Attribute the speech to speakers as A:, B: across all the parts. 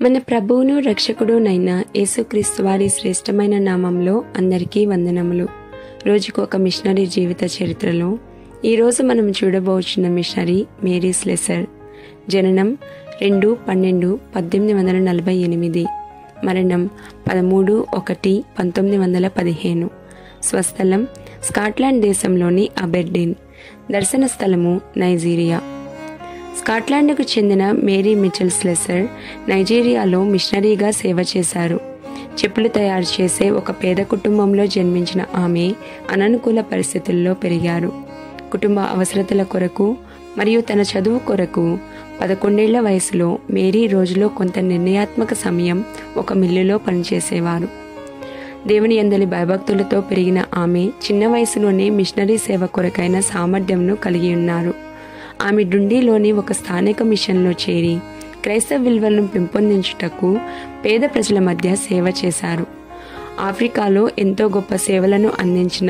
A: మన ప్రభువును రక్షకుడునైన యేసుక్రీస్తు వారి శ్రేష్టమైన నామంలో అందరికీ వందనములు. రోజుకు ఒక మిషనరీ జీవిత చరిత్రలో ఈరోజు మనం చూడబోచున్న మిషనరీ మేరీ స్లెసర్. జననం 2/12/1848, మరణం 13/1/1915. స్వస్థలం స్కాట్లాండ్ దేశంలోని అబెర్డీన్. దర్శన స్థలము నైజీరియా. స్కాట్లాండ్కు చెందిన మేరీ మిచెల్ స్లెసర్ నైజీరియాలో మిషనరీగా సేవ చేశారు. చెప్పులు తయారు చేసే ఒక పేద కుటుంబంలో జన్మించిన ఆమె అననుకూల పరిస్థితుల్లో పెరిగారు. కుటుంబ అవసరతల కొరకు మరియు తన చదువు కొరకు 11 ఏళ్ల వయసులో మేరీ రోజులో కొంత నిర్ణయాత్మక సమయం ఒక మిల్లులో పనిచేసేవారు. దేవుని యందలి భయభక్తులతో పెరిగిన ఆమె చిన్న వయసులోనే మిషనరీ సేవ కొరకైన సామర్థ్యంను కలిగి ఉన్నారు. ఆమె డుండీలోని ఒక స్థానిక మిషన్లో చేరి క్రైస్తవ విలువలను పెంపొందించుటకు పేద ప్రజల మధ్య సేవ చేశారు. ఆఫ్రికాలో ఎంతో గొప్ప సేవలను అందించిన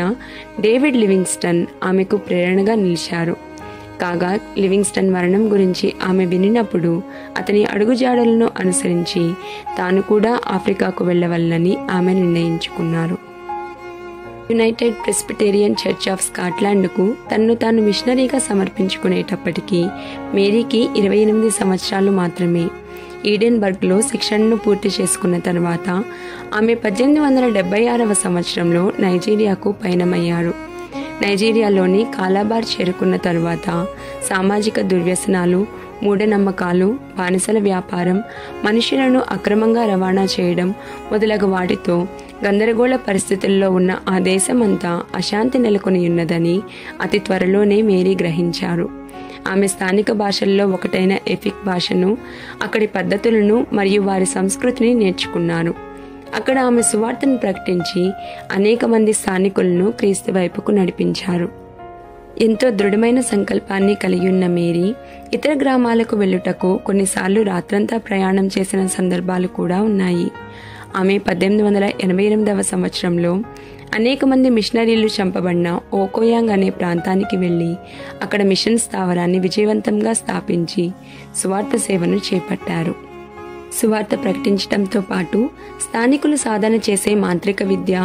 A: డేవిడ్ లివింగ్స్టన్ ఆమెకు ప్రేరణగా నిలిచారు. కాగా లివింగ్స్టన్ మరణం గురించి ఆమె వినినప్పుడు అతని అడుగుజాడలను అనుసరించి తాను కూడా ఆఫ్రికాకు వెళ్ళవలనని ఆమె నిర్ణయించుకున్నారు. యునైటెడ్ ప్రెస్బిటేరియన్ చర్చ్ ఆఫ్ స్కాట్లాండ్కు తనను తాను మిషనరీగా సమర్పించుకునేటప్పటికీ మేరీకి 28 సంవత్సరాలు మాత్రమే. ఈడెన్బర్గ్లో శిక్షణను పూర్తి చేసుకున్న తర్వాత ఆమె 1876వ సంవత్సరంలో నైజీరియాకు పయనమయ్యారు. నైజీరియాలోని కాలాబార్ చేరుకున్న తరువాత సామాజిక దుర్వ్యసనాలు, మూఢనమ్మకాలు, బానిసల వ్యాపారం, మనుషులను అక్రమంగా రవాణా చేయడం మొదలగు వాటితో గందరగోళ పరిస్థితుల్లో ఉన్న ఆ దేశమంతా అశాంతి నెలకొని ఉన్నదని అతి త్వరలోనే మేరీ గ్రహించారు. ఆమె స్థానిక భాషల్లో ఒకటైన ఎఫిక్ భాషను, అక్కడి పద్ధతులను మరియు వారి సంస్కృతిని నేర్చుకున్నారు. అక్కడ ఆమె సువార్తను ప్రకటించి అనేక మంది స్థానికులను క్రీస్తు వైపుకు నడిపించారు. ఎంతో దృఢమైన సంకల్పాన్ని కలిగి ఉన్న మేరీ ఇతర గ్రామాలకు వెళ్ళుటకు కొన్నిసార్లు రాత్రంతా ప్రయాణం చేసిన సందర్భాలు కూడా ఉన్నాయి. ఆమె 1888వ సంవత్సరంలో అనేక మంది మిషనరీలు చంపబడిన ఓకోయాంగ్ అనే ప్రాంతానికి వెళ్ళి అక్కడ మిషన్ స్థావరాన్ని విజయవంతంగా స్థాపించి సువార్త సేవను చేపట్టారు. సువార్త ప్రకటించడంతో పాటు స్థానికులు సాధన చేసే మాంత్రిక విద్య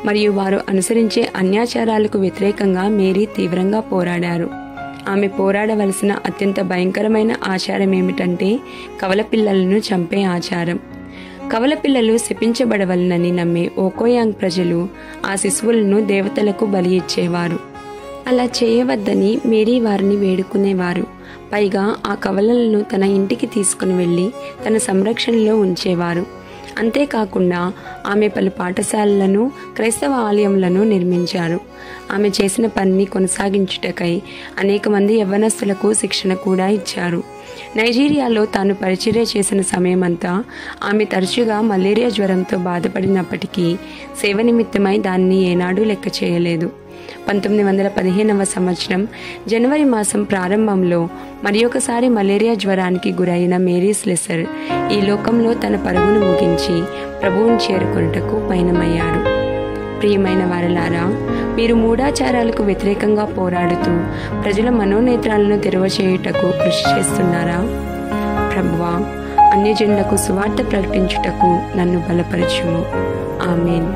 A: మరియు వారు అనుసరించే అన్యాచారాలకు వ్యతిరేకంగా మేరీ తీవ్రంగా పోరాడారు. ఆమె పోరాడవలసిన అత్యంత భయంకరమైన ఆచారం ఏమిటంటే కవల పిల్లలను చంపే ఆచారం. కవల పిల్లలు శపించబడవలనని నమ్మే ఓకోయాంగ్ ప్రజలు ఆ శిశువులను దేవతలకు బలి ఇచ్చేవారు. అలా చేయవద్దని మేరీ వారిని వేడుకునేవారు. పైగా ఆ కవలలను తన ఇంటికి తీసుకుని వెళ్ళి తన సంరక్షణలో ఉంచేవారు. అంతేకాకుండా ఆమె పలు పాఠశాలలను, క్రైస్తవ ఆలయములను నిర్మించారు. ఆమె చేసిన పనిని కొనసాగించుటకై అనేక మంది యవ్వనస్తులకు శిక్షణ కూడా ఇచ్చారు. నైజీరియాలో తాను పరిచర్య చేసిన సమయమంతా ఆమె తరచుగా మలేరియా జ్వరంతో బాధపడినప్పటికీ సేవ నిమిత్తమై దాన్ని ఏనాడూ లెక్క చేయలేదు. 1915వ సంవత్సరం జనవరి మాసం ప్రారంభంలో మరియొకసారి మలేరియా జ్వరానికి గురైన మేరీ స్లెసర్ ఈ లోకంలో తన పరుగును ముగించి ప్రభువును చేరుకొనుటకు పయనమయ్యారు. ప్రియమైన వారలారా, మీరు మూఢాచారాలకు వ్యతిరేకంగా పోరాడుతూ ప్రజల మనోనేత్రాలను తెరవచేయుటకు కృషి చేస్తున్నారా? ప్రభువా, అన్యజనులకు సువార్త ప్రకటించుటకు నన్ను బలపరచుము. ఆమేన్.